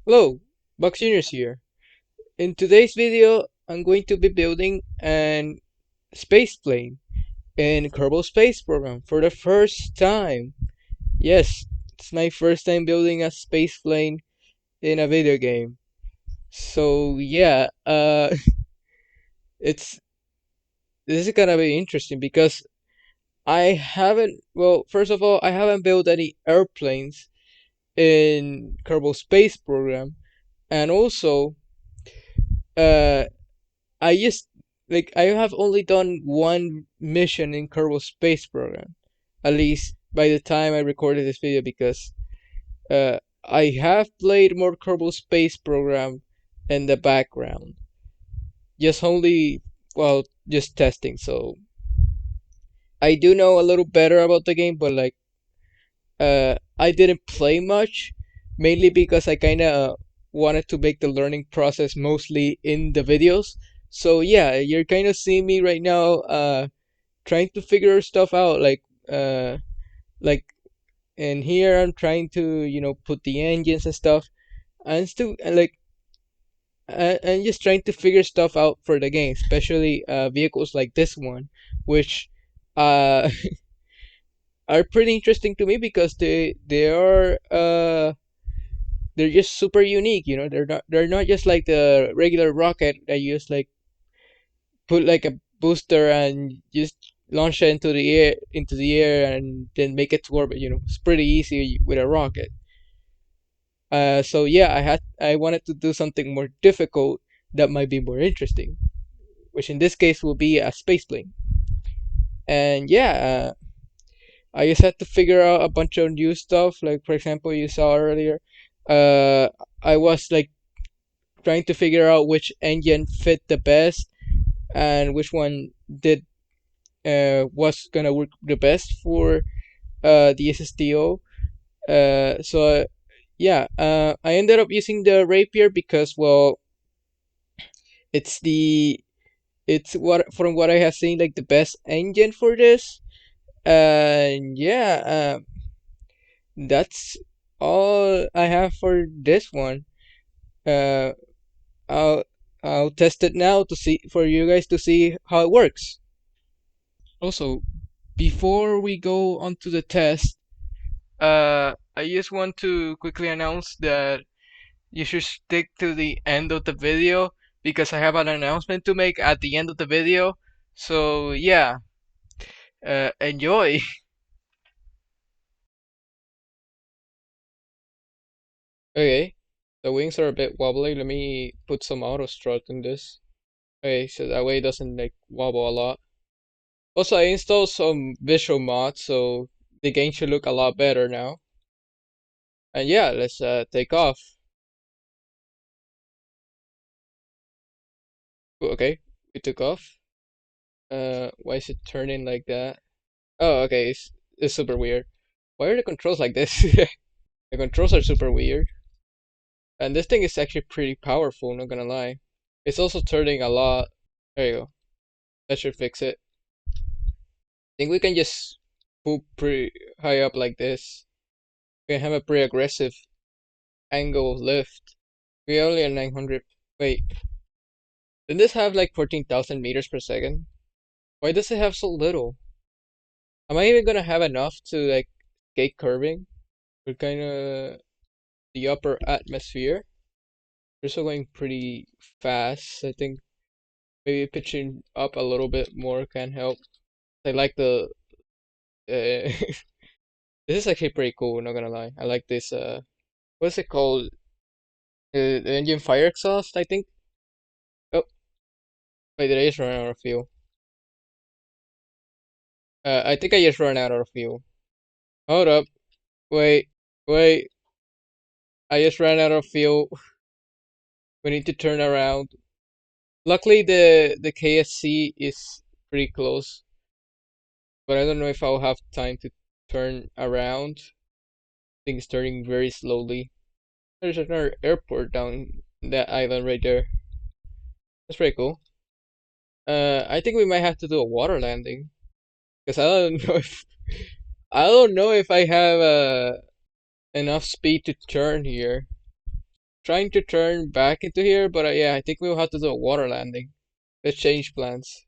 Hello, Boxjrs here. In today's video, I'm going to be building an space plane in Kerbal Space Program for the first time. Yes, it's my first time building a space plane in a video game. So yeah, it's this is gonna be interesting because I haven't. Well, first of all, I haven't built any airplanes in Kerbal Space Program, and also, uh, I just I have only done one mission in Kerbal Space Program, at least by the time I recorded this video, because I have played more Kerbal Space Program in the background, just only just testing. So I do know a little better about the game, but I didn't play much, mainly because I kind of wanted to make the learning process mostly in the videos. So yeah, you're kind of seeing me right now, trying to figure stuff out, uh, like, and here I'm trying to, put the engines and stuff, and still, and just trying to figure stuff out for the game, especially vehicles like this one, which uh are pretty interesting to me because they're just super unique. They're not just like the regular rocket that you just put like a booster and just launch it into the air and then make it to orbit. It's pretty easy with a rocket. So yeah, I wanted to do something more difficult that might be more interesting, which in this case will be a space plane. And yeah, I just had to figure out a bunch of new stuff. Like, for example, you saw earlier, uh, I was like trying to figure out which engine fit the best and which one did was gonna work the best for the SSTO. So yeah, I ended up using the Rapier because, well, it's the it's what from what I have seen, like, the best engine for this. And yeah, that's all I have for this one. Uh, I'll I'll test it now to see for you guys to see how it works. Also, before we go on to the test, I just want to quickly announce that you should stick to the end of the video because I have an announcement to make at the end of the video. So yeah, enjoy. Okay, the wings are a bit wobbly. Let me put some auto strut in this. Okay, so that way it doesn't like wobble a lot. Also, I installed some visual mods, so the game should look a lot better now. And yeah, let's take off. Okay, we took off. Why is it turning like that? Oh, okay, it's super weird. Why are the controls like this? The controls are super weird. And this thing is actually pretty powerful, not gonna lie. It's also turning a lot. There you go. That should fix it. I think we can just poop pretty high up like this. We can have a pretty aggressive angle lift. We only at 900. Wait, did this have like 14,000 meters per second? Why does it have so little? Am I even gonna have enough to like skate curving? We're kind of the upper atmosphere. We're still going pretty fast. I think maybe pitching up a little bit more can help. I like the this is actually pretty cool, not gonna lie. I like this what's it called? The engine fire exhaust, I think. Oh, wait, did I just run out of fuel? I think I just ran out of fuel. Hold up. Wait, wait. I just ran out of fuel. We need to turn around. Luckily the KSC is pretty close, but I don't know if I'll have time to turn around. Things turning very slowly. There's another airport down that island right there. That's pretty cool. I think we might have to do a water landing because I don't know if I have enough speed to turn here. trying to turn back into here, but yeah, I think we'll have to do a water landing. Let's change plans.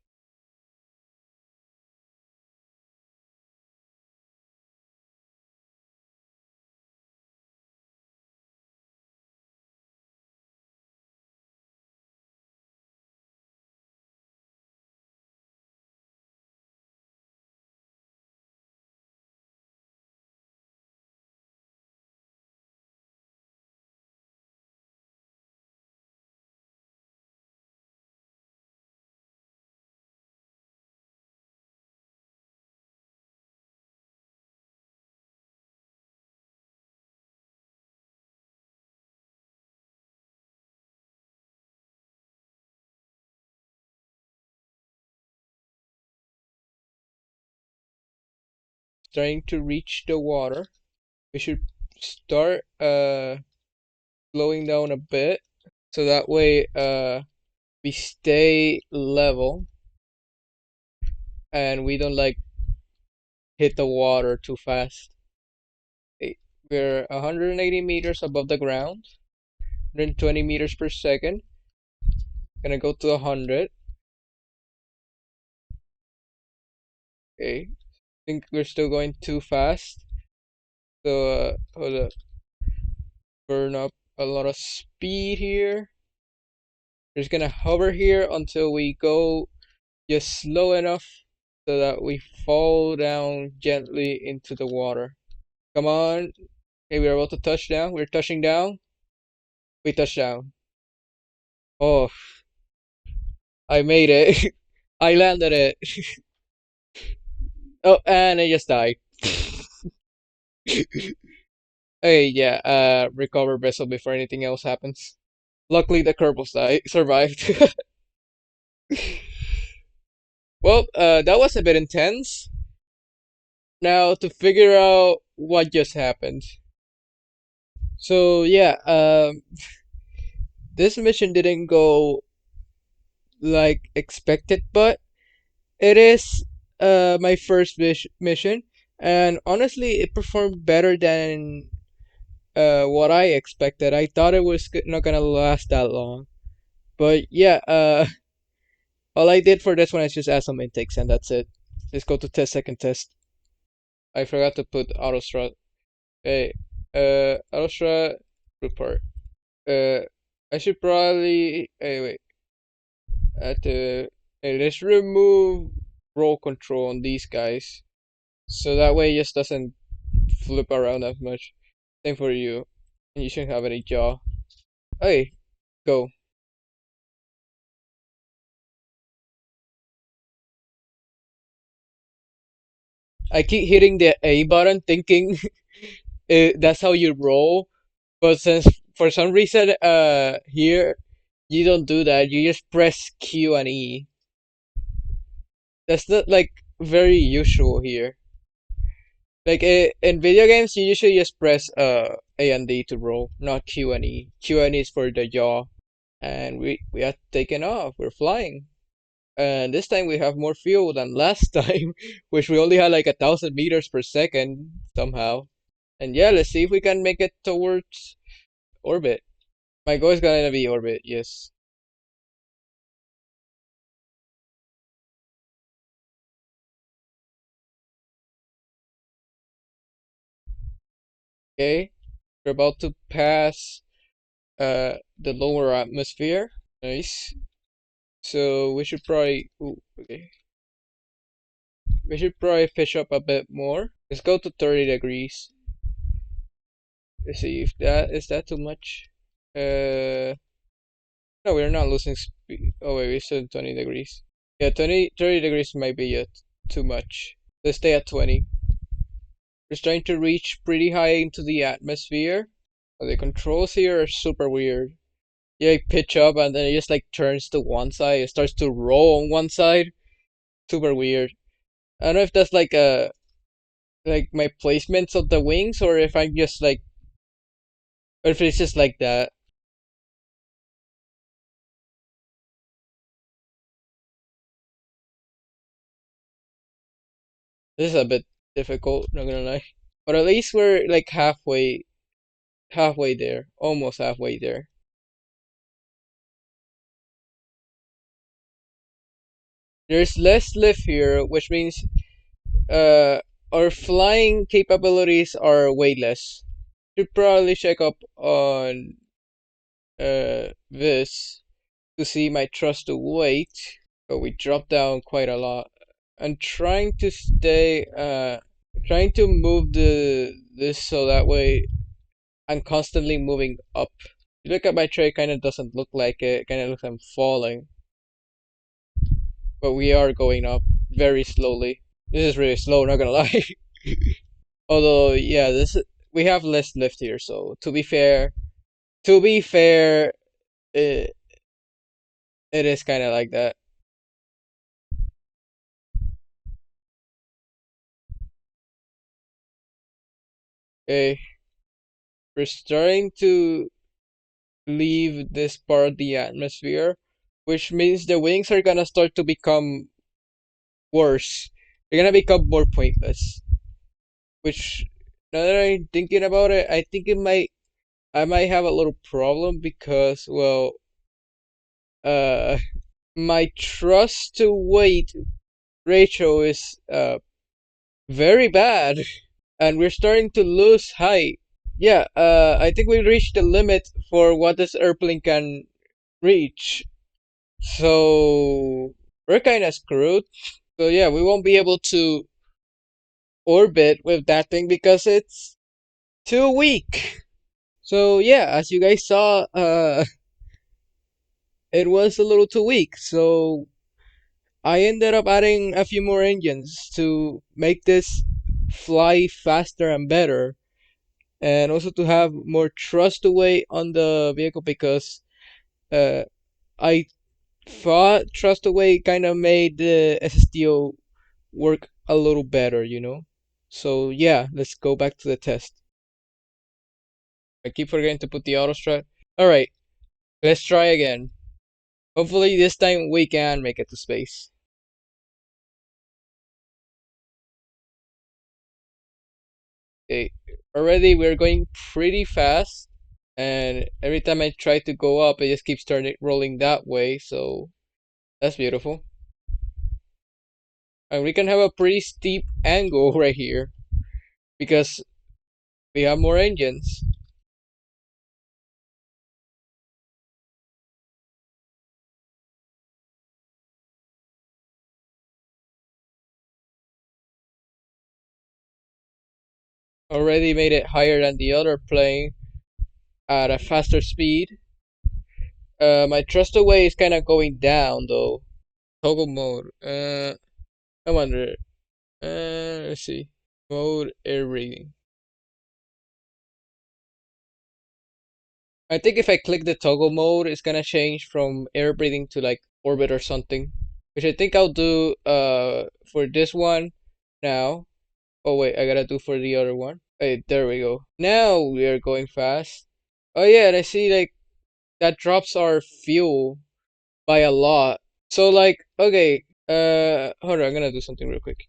Trying to reach the water. We should start slowing down a bit so that way we stay level and we don't like hit the water too fast. Okay, we're 180 meters above the ground, 120 meters per second. Gonna go to 100. Okay, think we're still going too fast. So hold up, burn up a lot of speed here. We're just gonna hover here until we go just slow enough so that we fall down gently into the water. Come on. Okay, we're about to touch down. We're touching down. We touch down. Oh, I made it. I landed it. Oh, and I just died. Hey, yeah, recover vessel before anything else happens. Luckily, the Kerbals died, survived. Well, that was a bit intense. Now to figure out what just happened. So yeah, this mission didn't go like expected, but it is my first mission, and honestly, it performed better than what I expected. I thought it was not gonna last that long, but yeah, all I did for this one is just add some intakes, and that's it. Let's go to test second test. I forgot to put autostrut. Hey, autostrut report. Uh, I should probably. Hey, wait. At the. Hey, let's remove roll control on these guys, so that way it just doesn't flip around as much. Same for you. And you shouldn't have any jaw. Hey, go. I keep hitting the A button thinking that's how you roll, but since for some reason here you don't do that, you just press Q and E. That's not like very usual here. Like in video games, you usually just press A and D to roll, not Q and E. Q and E is for the yaw, and we are taken off. We're flying, and this time we have more fuel than last time, which we only had like 1,000 meters per second somehow. And yeah, let's see if we can make it towards orbit. My goal is gonna be orbit. Yes. Okay, we're about to pass the lower atmosphere. Nice. So we should probably. Ooh, okay. We should probably fish up a bit more. Let's go to 30 degrees. Let's see if that is that too much. No, we're not losing speed. Oh wait, we're still 20 degrees. Yeah, 30 degrees might be too much. Let's stay at 20. We're trying to reach pretty high into the atmosphere. The controls here are super weird. You like pitch up and then it just like turns to one side. It starts to roll on one side. Super weird. I don't know if that's like my placements of the wings or if I'm just like or if it's just like that. This is a bit difficult, not gonna lie. But at least we're like halfway. halfway there, almost halfway there. There's less lift here, which means uh, our flying capabilities are way less. Should probably check up on this to see my trust to weight, but we dropped down quite a lot. I'm trying to stay, trying to move this so that way I'm constantly moving up. You look at my tray, kind of doesn't look like it. Kind of looks like I'm falling, but we are going up very slowly. This is really slow, not gonna lie. Although, yeah, we have less lift here, so to be fair, it, it is kind of like that. Okay, we're starting to leave this part of the atmosphere, which means the wings are gonna start to become worse. They're gonna become more pointless. Which, now that I'm thinking about it, I think I might have a little problem because, well, uh, my trust to weight ratio is very bad, and we're starting to lose height. Yeah, I think we reached the limit for what this airplane can reach. So we're kind of screwed. So yeah, we won't be able to orbit with that thing because it's too weak. So yeah, as you guys saw, it was a little too weak. So I ended up adding a few more engines to make this fly faster and better, and also to have more thrust away on the vehicle because uh, I thought thrust away kind of made the SSTO work a little better, you know? So yeah, let's go back to the test. I keep forgetting to put the auto strut. Alright, let's try again. Hopefully this time we can make it to space. Okay, already we're going pretty fast, and every time I try to go up, it just keeps turning rolling that way, so that's beautiful. And we can have a pretty steep angle right here because we have more engines. Already made it higher than the other plane at a faster speed. My thrust away is kind of going down though. Toggle mode. I wonder. Let's see. Mode air breathing. I think if I click the toggle mode, it's gonna change from air breathing to like orbit or something. Which I think I'll do for this one now. Oh wait, I gotta do for the other one. Hey, there we go. Now we are going fast. Oh yeah, and I see like that drops our fuel by a lot. So like, okay, hold on, I'm gonna do something real quick.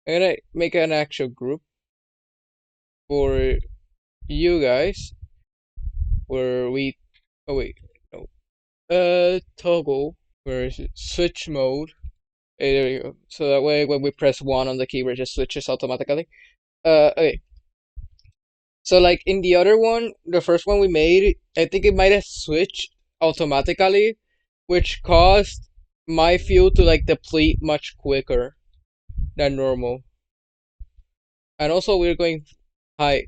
I'm gonna make an actual group for you guys where we, oh wait, no, toggle, where is it? Switch mode. Hey, there you go. So that way when we press 1 on the keyboard, it just switches automatically. Okay. So like in the other one, the first one we made, I think it might have switched automatically, which caused my fuel to like deplete much quicker than normal. And also we're going high.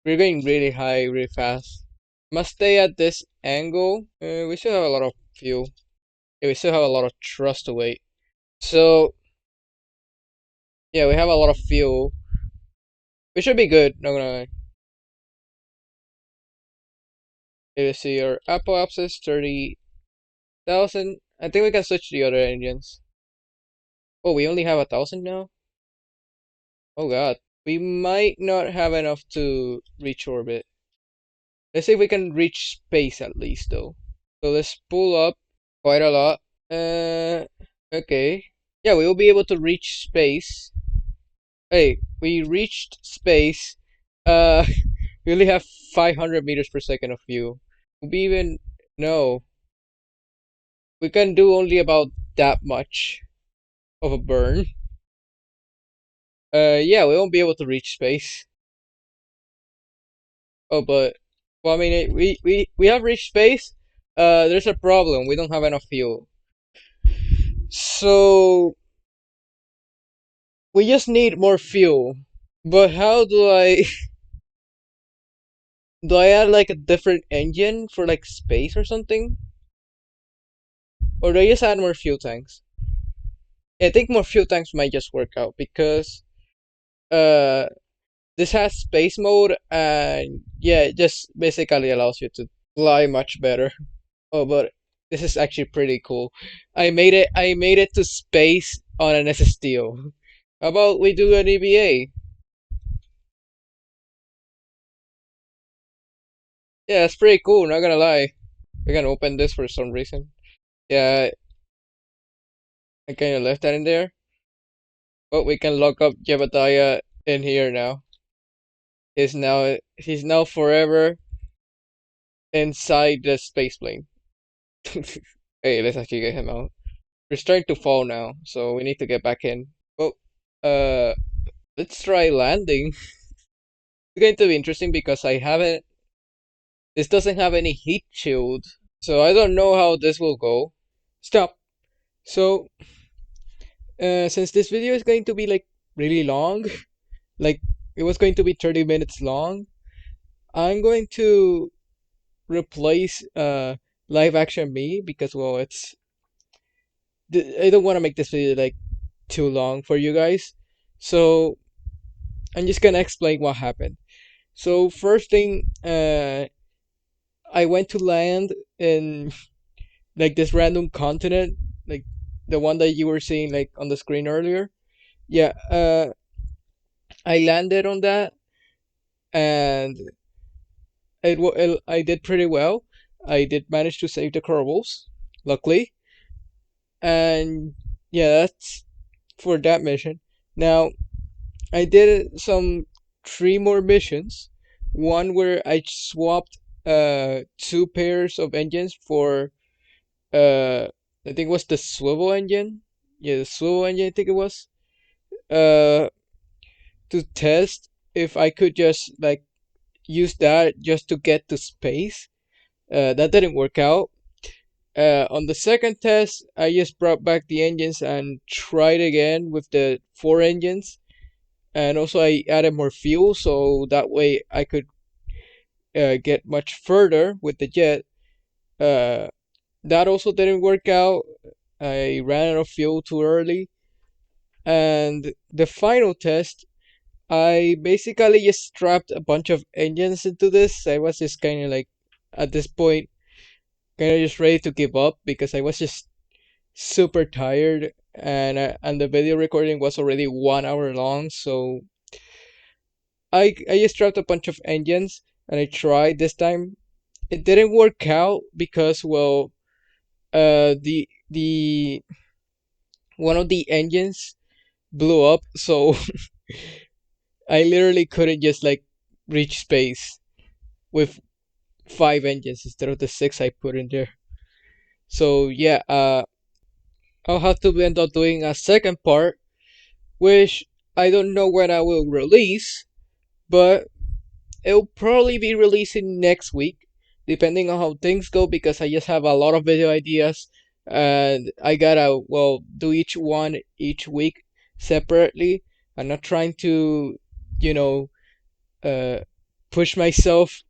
We're going really high, really fast. Must stay at this angle. We still have a lot of fuel. Yeah, we still have a lot of thrust to weight. So yeah, we have a lot of fuel. We should be good. No, no, no. Let's see, our apoapsis is 30,000. I think we can switch the other engines. Oh, we only have 1,000 now? Oh god. We might not have enough to reach orbit. Let's see if we can reach space at least though. So let's pull up quite a lot. Okay. Yeah, we will be able to reach space. Hey, we reached space. Uh, We only have 500 meters per second of fuel. We even no, we can do only about that much of a burn. Yeah, we won't be able to reach space. Oh, but well, I mean, we have reached space. There's a problem. We don't have enough fuel. So we just need more fuel. But how do I do I add like a different engine for like space or something? Or do I just add more fuel tanks? Yeah, I think more fuel tanks might just work out because uh this has space mode and yeah, it just basically allows you to fly much better. Oh, but this is actually pretty cool. I made it to space on an SSTO. How about we do an EVA? Yeah, it's pretty cool, not gonna lie. We're gonna open this for some reason. Yeah, I kinda left that in there. But we can lock up Jebediah in here now. He's now forever inside the space plane. Hey, let's actually get him out. We're starting to fall now, so we need to get back in. Well, uh, let's try landing. It's going to be interesting because I haven't. This doesn't have any heat shield, so I don't know how this will go. Stop. So, since this video is going to be like really long, like it was going to be 30 minutes long, I'm going to replace live action me because well, I don't want to make this video like too long for you guys. So I'm just gonna explain what happened. So first thing, I went to land in like this random continent, like the one that you were seeing like on the screen earlier. Yeah, I landed on that and I did pretty well. I did manage to save the Kerbals, luckily, and yeah, that's for that mission. Now I did some three more missions. One where I swapped two pairs of engines for I think it was the swivel engine. Yeah, the swivel engine I think it was. Uh to test if I could just like use that just to get to space. That didn't work out. On the second test, I just brought back the engines and tried again with the four engines. And also I added more fuel so that way I could get much further with the jet. Uh, that also didn't work out. I ran out of fuel too early. And the final test, I basically just strapped a bunch of engines into this. I was just kind of like, at this point, kind of just ready to give up because I was just super tired. And the video recording was already 1 hour long. So I just strapped a bunch of engines and I tried this time. It didn't work out because, well, the one of the engines blew up, so I literally couldn't just like reach space with five engines instead of the six I put in there. So yeah, I'll have to end up doing a second part, which I don't know when I will release, but it'll probably be releasing next week, depending on how things go, because I just have a lot of video ideas and I gotta, well, do each one each week separately. I'm not trying to, you know, uh, push myself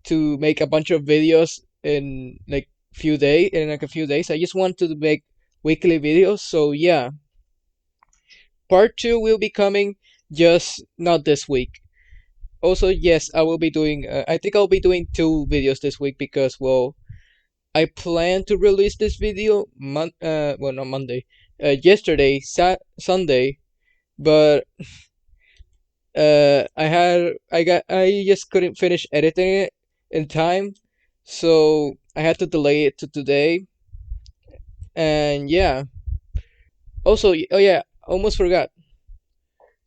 to make a bunch of videos in like a few days. I just want to make weekly videos. So yeah, part two will be coming, just not this week. Also, yes, I will be doing. I think I'll be doing two videos this week because, well, I plan to release this video well, not Monday, yesterday, Sunday, but I just couldn't finish editing it in time, so I had to delay it to today. And yeah, also, oh yeah, almost forgot.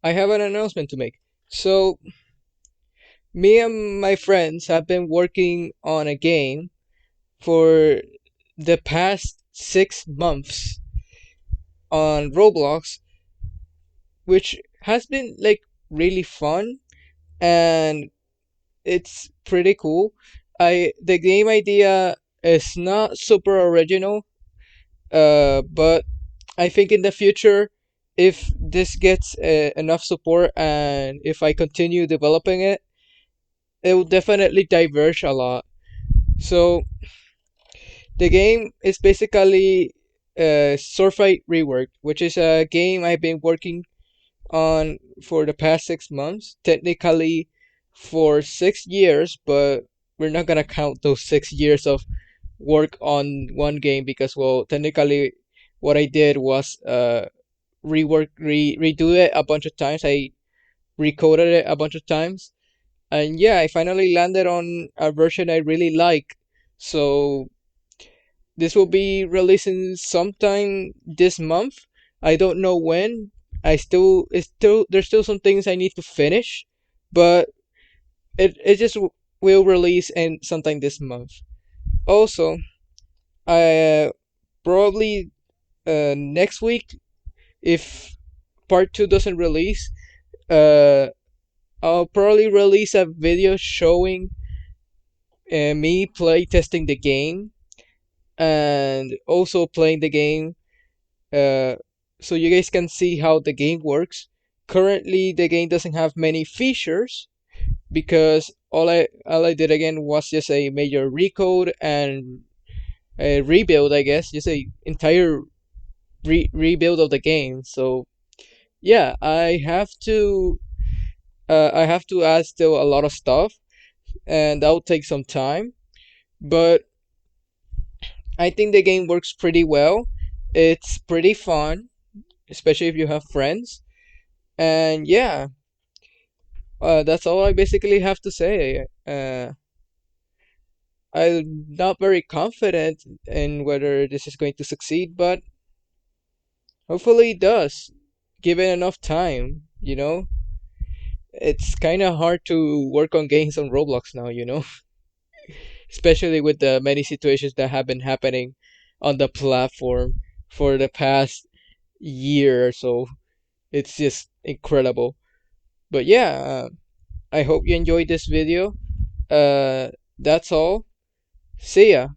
I have an announcement to make. So Me and my friends have been working on a game for the past 6 months on Roblox, which has been like really fun, and it's pretty cool. The game idea is not super original, but I think in the future, if this gets enough support and if I continue developing it, it will definitely diverge a lot. So the game is basically Sword Fight Reworked, which is a game I've been working on for the past 6 months. Technically, for 6 years, but we're not gonna count those 6 years of work on one game because, well, technically, what I did was redo it a bunch of times. I recoded it a bunch of times, and yeah, I finally landed on a version I really like. So this will be releasing sometime this month. I don't know when. There's still some things I need to finish, but it just will release in sometime this month. Also, I probably next week, if part two doesn't release, uh, I'll probably release a video showing me play testing the game and also playing the game, uh, so you guys can see how the game works. Currently, the game doesn't have many features because all I did again was just a major recode and a rebuild, I guess, just a entire rebuild of the game. So yeah, I have to add still a lot of stuff, and that will take some time. But I think the game works pretty well. It's pretty fun, especially if you have friends. And yeah, that's all I basically have to say. I'm not very confident in whether this is going to succeed, but hopefully it does. Given enough time, it's kind of hard to work on games on Roblox now, especially with the many situations that have been happening on the platform for the past year or so. It's just incredible. But yeah, I hope you enjoyed this video. That's all. See ya.